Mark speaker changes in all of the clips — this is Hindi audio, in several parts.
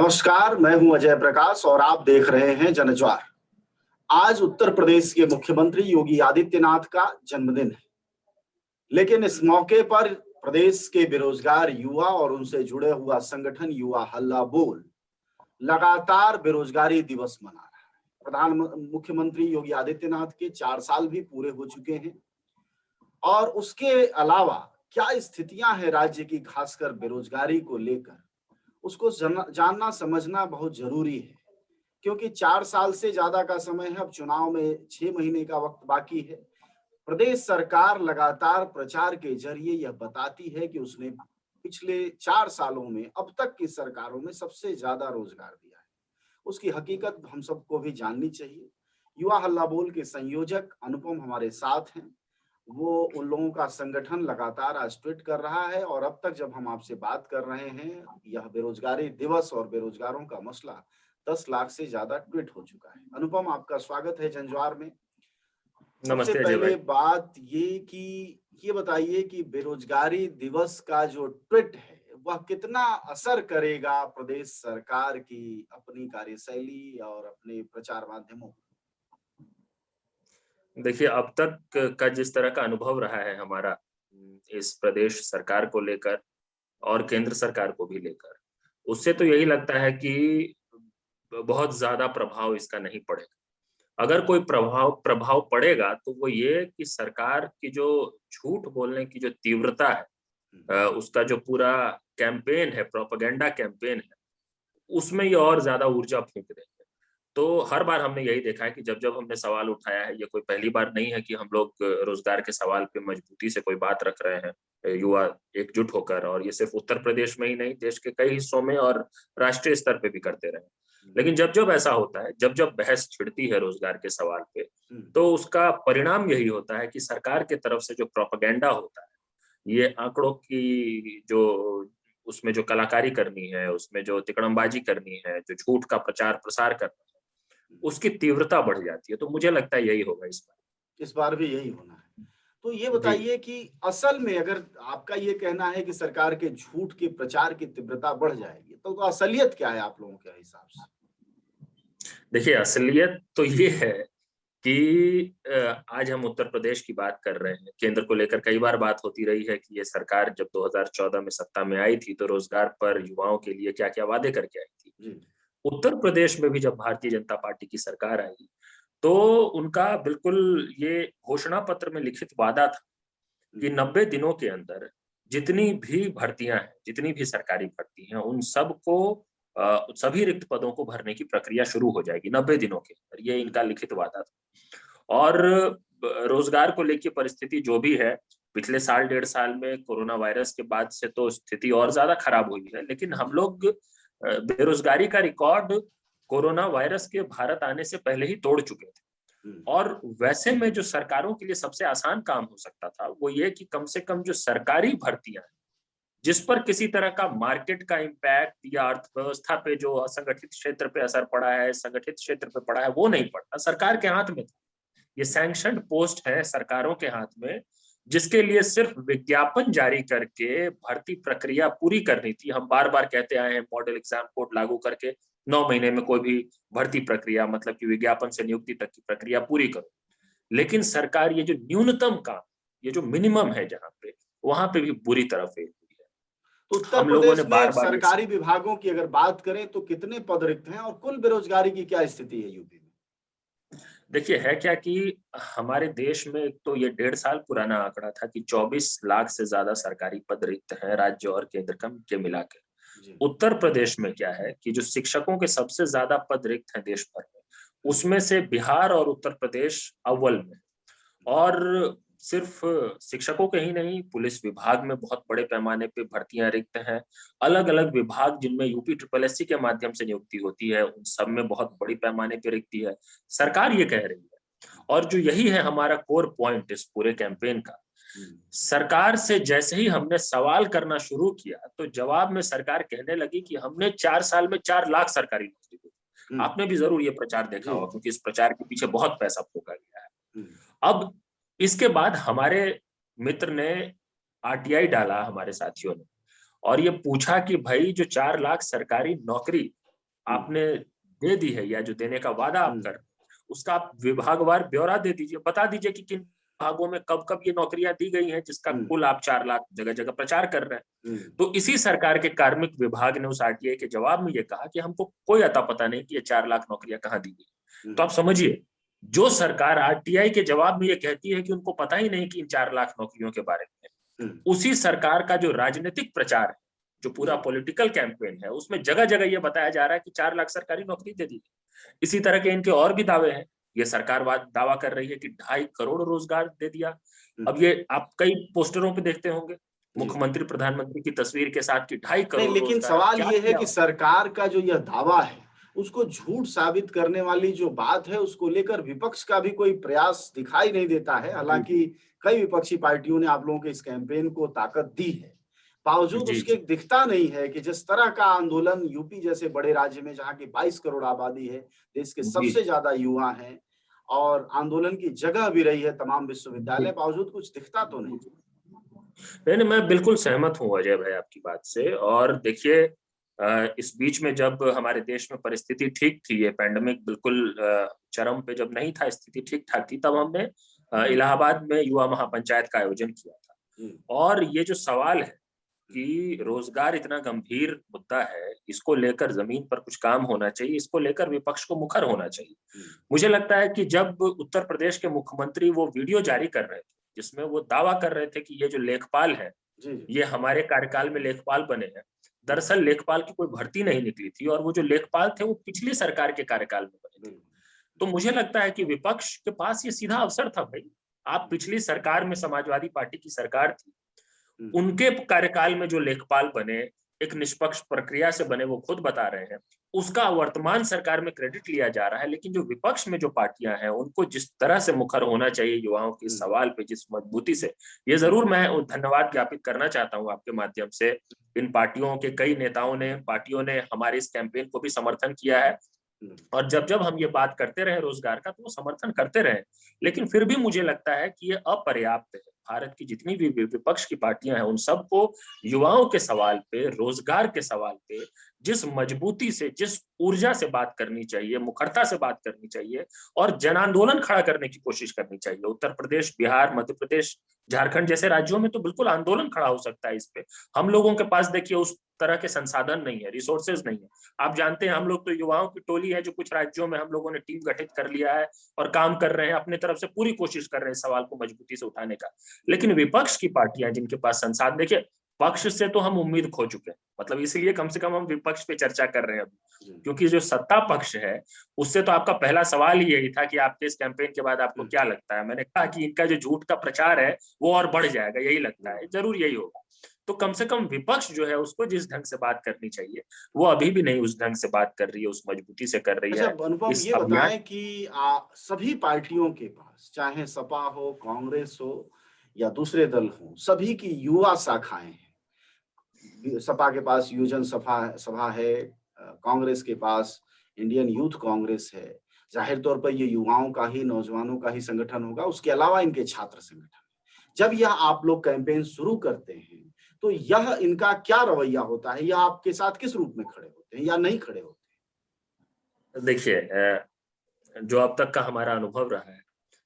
Speaker 1: नमस्कार, मैं हूं अजय प्रकाश और आप देख रहे हैं जनज्वार। आज उत्तर प्रदेश के मुख्यमंत्री योगी आदित्यनाथ का जन्मदिन है, लेकिन इस मौके पर प्रदेश के बेरोजगार युवा और उनसे जुड़े हुआ संगठन युवा हल्ला बोल लगातार बेरोजगारी दिवस मना रहा है। मुख्यमंत्री योगी आदित्यनाथ के 4 साल भी पूरे हो चुके हैं और उसके अलावा क्या स्थितियां हैं राज्य की, खासकर बेरोजगारी को लेकर, उसको जानना समझना बहुत जरूरी है, क्योंकि 4 साल से ज्यादा का समय है। अब चुनाव में 6 महीने का वक्त बाकी है। प्रदेश सरकार लगातार प्रचार के जरिए यह बताती है कि उसने पिछले 4 सालों में अब तक की सरकारों में सबसे ज्यादा रोजगार दिया है। उसकी हकीकत हम सबको भी जाननी चाहिए। युवा हल्ला बोल के संयोजक अनुपम हमारे साथ हैं। वो उन लोगों का संगठन लगातार आज ट्वीट कर रहा है और अब तक जब हम आपसे बात कर रहे हैं, यह बेरोजगारी दिवस और बेरोजगारों का मसला 10 लाख से ज्यादा ट्वीट हो चुका है। अनुपम, आपका स्वागत है जनज्वार में। सबसे
Speaker 2: नमस्ते अजय
Speaker 1: पहले
Speaker 2: भाई।
Speaker 1: बात ये बताइए कि बेरोजगारी दिवस का जो ट्वीट है वह कितना असर करेगा प्रदेश सरकार की अपनी कार्यशैली और अपने प्रचार माध्यमों पर?
Speaker 2: देखिए, अब तक का जिस तरह का अनुभव रहा है हमारा इस प्रदेश सरकार को लेकर और केंद्र सरकार को भी लेकर, उससे तो यही लगता है कि बहुत ज्यादा प्रभाव इसका नहीं पड़ेगा। अगर कोई प्रभाव पड़ेगा तो वो ये कि सरकार की जो झूठ बोलने की जो तीव्रता है, उसका जो पूरा कैंपेन है, प्रोपेगेंडा कैंपेन है, उसमें ये और ज्यादा ऊर्जा फूंक देंगे। तो हर बार हमने यही देखा है कि जब-जब हमने सवाल उठाया है, ये कोई पहली बार नहीं है कि हम लोग रोजगार के सवाल पे मजबूती से कोई बात रख रहे हैं, युवा एकजुट होकर, और ये सिर्फ उत्तर प्रदेश में ही नहीं, देश के कई हिस्सों में और राष्ट्रीय स्तर पे भी करते रहे। लेकिन जब-जब ऐसा होता है, जब-जब बहस छिड़ती है रोजगार के सवाल पे, तो उसका परिणाम यही होता है कि सरकार की तरफ से जो प्रोपेगेंडा होता है, ये आंकड़ों की जो उसमें जो कलाकारी करनी है, उसमें जो तिकड़मबाजी करनी है, जो झूठ का प्रचार-प्रसार करना है, उसकी तीव्रता बढ़ जाती है। तो मुझे लगता है यही होगा इस बार।
Speaker 1: इस बार भी यही होना है। तो ये
Speaker 2: जी।
Speaker 1: बताइए कि असल में अगर आपका ये कहना है कि सरकार के झूठ के प्रचार की तीव्रता बढ़ जाएगी, तो असलियत क्या है आप लोगों के हिसाब से?
Speaker 2: देखिए, असलियत तो ये है कि आज हम उत्तर प्रदेश की बात कर रहे हैं। केंद्र को लेकर कई बार बात होती रही है कि ये सरकार जब 2014 में सत्ता में आई थी, तो रोजगार पर युवाओं के लिए क्या-क्या वादे करके आई थी।
Speaker 1: जी।
Speaker 2: उत्तर प्रदेश में भी जब भारतीय जनता पार्टी की सरकार आई, तो उनका बिल्कुल ये घोषणा पत्र में लिखित वादा था कि 90 दिनों के अंदर जितनी भी भर्तियां हैं, जितनी भी सरकारी भर्ती हैं, उन सबको सभी रिक्त पदों को भरने की प्रक्रिया शुरू हो जाएगी 90 दिनों के अंदर। ये इनका लिखित वादा था। और रोजगार को लेकर परिस्थिति जो भी है, पिछले साल 1.5 साल में कोरोना वायरस के बाद से तो स्थिति और ज्यादा खराब हुई है, लेकिन हम लोग बेरोजगारी का रिकॉर्ड कोरोना वायरस के भारत आने से पहले ही तोड़ चुके थे। और वैसे में जो सरकारों के लिए सबसे आसान काम हो सकता था, वो ये कि कम से कम जो सरकारी भर्तियां हैं, जिस पर किसी तरह का मार्केट का इम्पैक्ट या अर्थव्यवस्था पे जो असंगठित क्षेत्र पे असर पड़ा है, संगठित क्षेत्र पे पड़ा है, वो नहीं पड़ता, सरकार के हाथ में था। ये सैंक्शनड पोस्ट है सरकारों के हाथ में, जिसके लिए सिर्फ विज्ञापन जारी करके भर्ती प्रक्रिया पूरी करनी थी। हम बार बार कहते आए हैं, मॉडल एग्जाम कोड लागू करके 9 महीने में कोई भी भर्ती प्रक्रिया, मतलब कि विज्ञापन से नियुक्ति तक की प्रक्रिया पूरी करो। लेकिन सरकार ये जो न्यूनतम काम, ये जो मिनिमम है जहां पे, वहां पे भी बुरी तरह फेल हुई है।
Speaker 1: तो उत्तर
Speaker 2: हम लोगों ने
Speaker 1: प्रदेश में
Speaker 2: बार बार ये,
Speaker 1: सरकारी विभागों की अगर बात करें तो कितने पद रिक्त हैं और कुल बेरोजगारी की क्या स्थिति है यूपी में?
Speaker 2: देखिए है क्या कि हमारे देश में एक तो ये 1.5 साल पुराना आंकड़ा था कि 24 लाख से ज्यादा सरकारी पद रिक्त हैं राज्य और केंद्र के मिला के। उत्तर प्रदेश में क्या है कि जो शिक्षकों के सबसे ज्यादा पद रिक्त हैं देश भर में, उसमें से बिहार और उत्तर प्रदेश अव्वल में। और सिर्फ शिक्षकों के ही नहीं, पुलिस विभाग में बहुत बड़े पैमाने पे भर्तियां रिक्त हैं। अलग अलग विभाग जिनमें यूपी ट्रिपल एससी के माध्यम से नियुक्ति होती है, उन सब में बहुत बड़ी पैमाने पे रिक्ति है। सरकार ये कह रही है, और जो यही है हमारा कोर पॉइंट इस पूरे कैंपेन का, सरकार से जैसे ही हमने सवाल करना शुरू किया, तो जवाब में सरकार कहने लगी कि हमने 4 साल में 4 लाख सरकारी नौकरी दी। आपने भी जरूर ये प्रचार देखा होगा, क्योंकि इस प्रचार के पीछे बहुत पैसा फूका गया है। अब इसके बाद हमारे मित्र ने आरटीआई डाला, हमारे साथियों ने, और ये पूछा कि भाई जो 4 लाख सरकारी नौकरी आपने दे दी है या जो देने का वादा आप कर, उसका आप विभागवार ब्यौरा दे दीजिए, बता दीजिए कि किन विभागों में कब कब ये नौकरियां दी गई हैं, जिसका कुल आप 4 लाख जगह जगह प्रचार कर रहे हैं। तो इसी सरकार के कार्मिक विभाग ने उस आरटीआई के जवाब में ये कहा कि हमको कोई अता पता नहीं कि ये 4 लाख नौकरियां कहाँ दी गई। तो आप समझिए, जो सरकार आरटीआई के जवाब में ये कहती है कि उनको पता ही नहीं कि इन 4 लाख नौकरियों के बारे में, उसी सरकार का जो राजनीतिक प्रचार है, जो पूरा पॉलिटिकल कैंपेन है, उसमें जगह जगह ये बताया जा रहा है कि 4 लाख सरकारी नौकरी दे दी। इसी तरह के इनके और भी दावे हैं। ये सरकार दावा कर रही है कि 2.5 करोड़ रोजगार दे दिया। अब ये आप कई पोस्टरों पे देखते होंगे मुख्यमंत्री प्रधानमंत्री की तस्वीर के साथ कि 2.5 करोड़
Speaker 1: लेकिन
Speaker 2: रोजगार।
Speaker 1: सवाल ये है कि सरकार का जो यह दावा है उसको झूठ साबित करने वाली जो बात है उसको लेकर विपक्ष का भी कोई प्रयास दिखाई नहीं देता है। हालांकि कई विपक्षी पार्टियों ने आप लोगों के इस कैंपेन को ताकत दी है, बावजूद उसके दिखता नहीं है कि जिस तरह का आंदोलन यूपी जैसे बड़े राज्य में, जहां की 22 करोड़ आबादी है, देश के सबसे ज्यादा युवा हैं और आंदोलन की जगह भी रही है तमाम विश्वविद्यालय, बावजूद कुछ दिखता तो नहीं।
Speaker 2: नहीं, मैं बिल्कुल सहमत हूँ अजय भाई आपकी बात से। और देखिए, इस बीच में जब हमारे देश में परिस्थिति ठीक थी, ये पैंडेमिक बिल्कुल चरम पे जब नहीं था, स्थिति ठीक ठाक थी, तब हमने इलाहाबाद में युवा महापंचायत का आयोजन किया था। और ये जो सवाल है कि रोजगार इतना गंभीर मुद्दा है, इसको लेकर जमीन पर कुछ काम होना चाहिए, इसको लेकर विपक्ष को मुखर होना चाहिए। मुझे लगता है कि जब उत्तर प्रदेश के मुख्यमंत्री वो वीडियो जारी कर रहे थे जिसमें वो दावा कर रहे थे कि ये जो लेखपाल है ये हमारे कार्यकाल में लेखपाल बने हैं, दरअसल लेखपाल की कोई भर्ती नहीं निकली थी और वो जो लेखपाल थे वो पिछली सरकार के कार्यकाल में बने थे। तो मुझे लगता है कि विपक्ष के पास ये सीधा अवसर था, भाई आप पिछली सरकार में, समाजवादी पार्टी की सरकार थी, उनके कार्यकाल में जो लेखपाल बने, एक निष्पक्ष प्रक्रिया से बने, वो खुद बता रहे हैं, उसका वर्तमान सरकार में क्रेडिट लिया जा रहा है। लेकिन जो विपक्ष में जो पार्टियां हैं उनको जिस तरह से मुखर होना चाहिए युवाओं के सवाल पे, जिस मजबूती से, ये जरूर मैं धन्यवाद ज्ञापित करना चाहता हूं आपके माध्यम से। इन पार्टियों के कई नेताओं ने, पार्टियों ने हमारे इस कैंपेन को भी समर्थन किया है और जब जब हम ये बात करते रहे रोजगार का तो वो समर्थन करते रहे। लेकिन फिर भी मुझे लगता है कि ये अपर्याप्त है। भारत की जितनी भी विपक्ष की पार्टियां हैं उन सबको युवाओं के सवाल पे, रोजगार के सवाल पे जिस मजबूती से, जिस ऊर्जा से बात करनी चाहिए, मुखरता से बात करनी चाहिए और जन आंदोलन खड़ा करने की कोशिश करनी चाहिए। उत्तर प्रदेश, बिहार, मध्य प्रदेश, झारखंड जैसे राज्यों में तो बिल्कुल आंदोलन खड़ा हो सकता है इस पे। हम लोगों के पास देखिए उस तरह के संसाधन नहीं है, रिसोर्सेज नहीं है। आप जानते हैं हम लोग तो युवाओं की टोली है जो कुछ राज्यों में हम लोगों ने टीम गठित कर लिया है और काम कर रहे हैं, अपने तरफ से पूरी कोशिश कर रहे हैं सवाल को मजबूती से उठाने का। लेकिन विपक्ष की पार्टियां जिनके पास संसाधन, देखिए पक्ष से तो हम उम्मीद खो चुके हैं, मतलब इसलिए कम से कम हम विपक्ष पे चर्चा कर रहे हैं अभी, क्योंकि जो सत्ता पक्ष है उससे तो आपका पहला सवाल ही यही था कि आपके इस कैंपेन के बाद आपको क्या लगता है। मैंने कहा कि इनका जो झूठ का प्रचार है वो और बढ़ जाएगा, यही लगता है, जरूर यही होगा। तो कम से कम विपक्ष जो है उसको जिस ढंग से बात करनी चाहिए वो अभी भी नहीं उस ढंग से बात कर रही है, उस मजबूती से कर रही है।
Speaker 1: अनुपम, ये बताएं कि सभी पार्टियों के पास, चाहे सपा हो, कांग्रेस हो या दूसरे दल हो, सभी की युवा शाखाएं हैं। सपा के पास युवजन सभा है, कांग्रेस के पास इंडियन यूथ कांग्रेस है। जाहिर तौर पर ये युवाओं का ही, नौजवानों का ही संगठन होगा। उसके अलावा इनके छात्र संगठन। जब यह आप लोग कैंपेन शुरू करते हैं तो यह इनका क्या रवैया होता है, या आपके साथ किस रूप में खड़े होते हैं या नहीं खड़े होते हैं?
Speaker 2: देखिए, जो अब तक का हमारा अनुभव रहा है,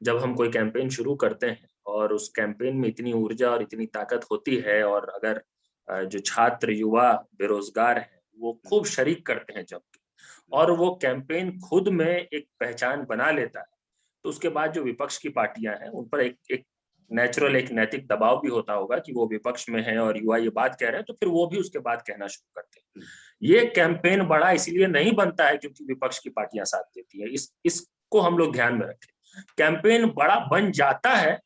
Speaker 2: जब हम कोई कैंपेन शुरू करते हैं और उस कैंपेन में इतनी ऊर्जा और इतनी ताकत होती है और अगर जो छात्र, युवा, बेरोजगार हैं वो खूब शरीक करते हैं जब, और वो कैंपेन खुद में एक पहचान बना लेता है, तो उसके बाद जो विपक्ष की पार्टियां हैं उन पर एक नेचुरल, एक नैतिक दबाव भी होता होगा कि वो विपक्ष में है और युवा ये बात कह रहे हैं, तो फिर वो भी उसके बाद कहना शुरू करते हैं। ये कैंपेन बड़ा इसलिए नहीं बनता है क्योंकि विपक्ष की पार्टियां साथ देती है, इसको हम लोग ध्यान में रखें। कैंपेन बड़ा बन जाता है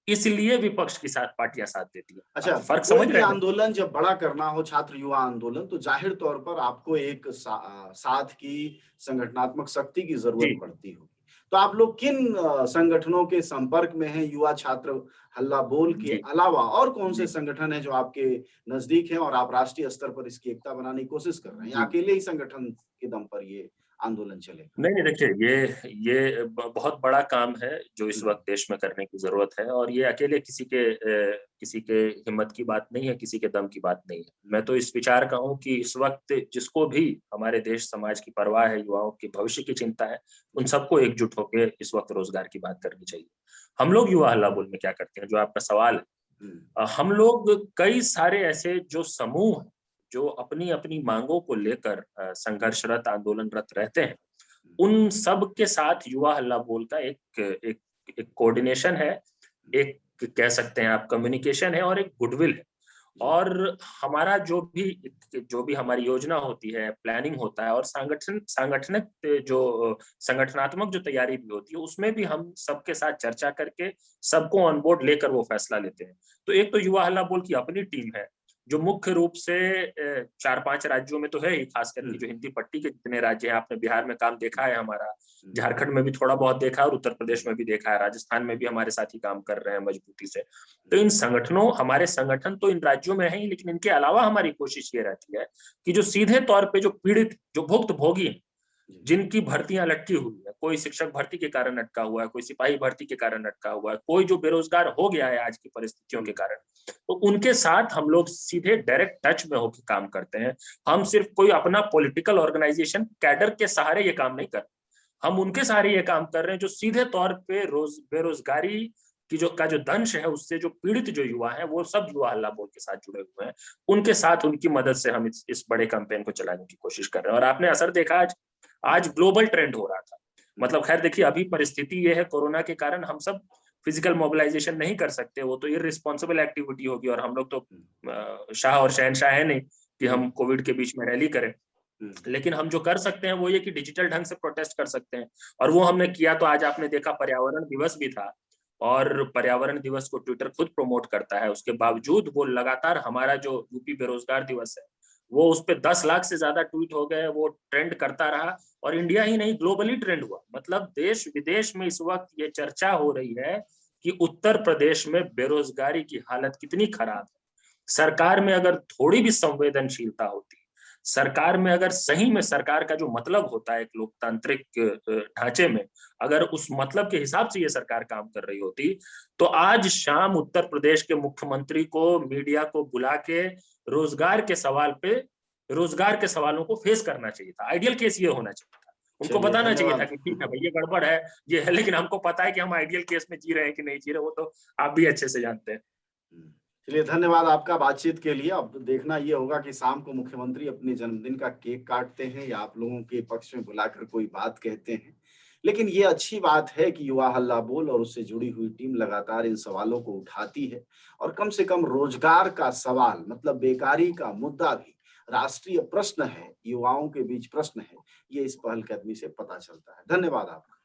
Speaker 2: इसलिए विपक्ष की साथ पार्टियां साथ देती है।
Speaker 1: अच्छा,
Speaker 2: फर्क समझ रहे हैं?
Speaker 1: आंदोलन जब बड़ा करना हो, छात्र युवा आंदोलन, तो जाहिर तौर पर आपको एक साथ की संगठनात्मक शक्ति की जरूरत पड़ती होगी। तो आप लोग किन संगठनों के संपर्क में हैं? युवा छात्र हल्ला बोल के अलावा और कौन से संगठन है जो आपके नजदीक हैं और आप राष्ट्रीय स्तर पर इसकी एकता बनाने की कोशिश कर रहे हैं, या अकेले ही संगठन के दम पर ये आंदोलन चलेगा?
Speaker 2: नहीं, देखिए ये बहुत बड़ा काम है जो इस वक्त देश में करने की जरूरत है, और ये अकेले किसी के हिम्मत की बात नहीं है, किसी के दम की बात नहीं है। मैं तो इस विचार का हूँ कि इस वक्त जिसको भी हमारे देश समाज की परवाह है, युवाओं के भविष्य की चिंता है, उन सबको एकजुट होकर इस वक्त रोजगार की बात करनी चाहिए। हम लोग युवा हल्ला बोल में क्या करते हैं, जो आपका सवाल है, हम लोग कई सारे ऐसे जो समूह हैं, जो अपनी अपनी मांगों को लेकर संघर्षरत आंदोलनरत रहते हैं, उन सब के साथ युवा हल्ला बोल का एक कोऑर्डिनेशन है, एक कह सकते हैं आप कम्युनिकेशन है, और एक गुडविल है। और हमारा जो भी हमारी योजना होती है, प्लानिंग होता है, और संगठनात्मक जो तैयारी भी होती है, उसमें भी हम सबके साथ चर्चा करके सबको ऑन बोर्ड लेकर वो फैसला लेते हैं। तो एक तो युवा हल्ला बोल की अपनी टीम है, जो मुख्य रूप से 4-5 राज्यों में तो है ही, खास करके जो हिंदी पट्टी के जितने राज्य हैं, आपने बिहार में काम देखा है हमारा, झारखंड में भी थोड़ा बहुत देखा है, और उत्तर प्रदेश में भी देखा है, राजस्थान में भी हमारे साथी काम कर रहे हैं मजबूती से। तो हमारे संगठन तो इन राज्यों में है ही, लेकिन इनके अलावा हमारी कोशिश ये रहती है कि जो सीधे तौर पे जो पीड़ित, जो भुक्तभोगी, जिनकी भर्तियां लटकी हुई है, कोई शिक्षक भर्ती के कारण अटका हुआ है, कोई सिपाही भर्ती के कारण अटका हुआ है, कोई जो बेरोजगार हो गया है आज की परिस्थितियों के कारण, तो उनके साथ हम लोग सीधे डायरेक्ट टच में होकर काम करते हैं। हम सिर्फ कोई अपना पॉलिटिकल ऑर्गेनाइजेशन कैडर के सहारे ये काम नहीं करते, हम उनके सहारे ये काम कर रहे हैं जो सीधे तौर पे बेरोजगारी की जो दंश है, उससे जो पीड़ित जो युवा है, वो सब युवा हल्ला बोल के साथ जुड़े हुए हैं। उनके साथ, उनकी मदद से हम इस बड़े कैंपेन को चलाने की कोशिश कर रहे हैं। और आपने असर देखा, आज ग्लोबल ट्रेंड हो रहा था। मतलब खैर देखिए, अभी परिस्थिति ये है कोरोना के कारण हम सब फिजिकल मोबिलाइजेशन नहीं कर सकते, वो तो इररिस्पॉन्सिबल एक्टिविटी होगी, और हम लोग तो शाह और शहनशाह है नहीं कि हम कोविड के बीच में रैली करें। लेकिन हम जो कर सकते हैं वो ये कि डिजिटल ढंग से प्रोटेस्ट कर सकते हैं, और वो हमने किया। तो आज आपने देखा पर्यावरण दिवस भी था, और पर्यावरण दिवस को ट्विटर खुद प्रमोट करता है, उसके बावजूद वो लगातार हमारा जो यूपी बेरोजगार दिवस है, वो उस पे 10 लाख से ज्यादा ट्वीट हो गए, वो ट्रेंड करता रहा, और इंडिया ही नहीं ग्लोबली ट्रेंड हुआ। मतलब देश विदेश में इस वक्त ये चर्चा हो रही है कि उत्तर प्रदेश में बेरोजगारी की हालत कितनी खराब है। सरकार में अगर थोड़ी भी संवेदनशीलता होती, सरकार में अगर सही में सरकार का जो मतलब होता है एक लोकतांत्रिक ढांचे में, अगर उस मतलब के हिसाब से ये सरकार काम कर रही होती, तो आज शाम उत्तर प्रदेश के मुख्यमंत्री को मीडिया को बुला के रोजगार के सवालों को फेस करना चाहिए था। आइडियल केस ये होना चाहिए था, उनको बताना चाहिए था कि ठीक है भाई, ये गड़बड़ है, ये है, लेकिन हमको पता है कि हम आइडियल केस में जी रहे हैं कि नहीं जी रहे, वो तो आप भी अच्छे से जानते हैं।
Speaker 1: चलिए, धन्यवाद आपका बातचीत के लिए। अब देखना ये होगा कि शाम को मुख्यमंत्री अपने जन्मदिन का केक काटते हैं या आप लोगों के पक्ष में बुलाकर कोई बात कहते हैं। लेकिन ये अच्छी बात है कि युवा हल्ला बोल और उससे जुड़ी हुई टीम लगातार इन सवालों को उठाती है, और कम से कम रोजगार का सवाल, मतलब बेकारी का मुद्दा भी राष्ट्रीय प्रश्न है, युवाओं के बीच प्रश्न है, ये इस पहलकदमी से पता चलता है। धन्यवाद आपका।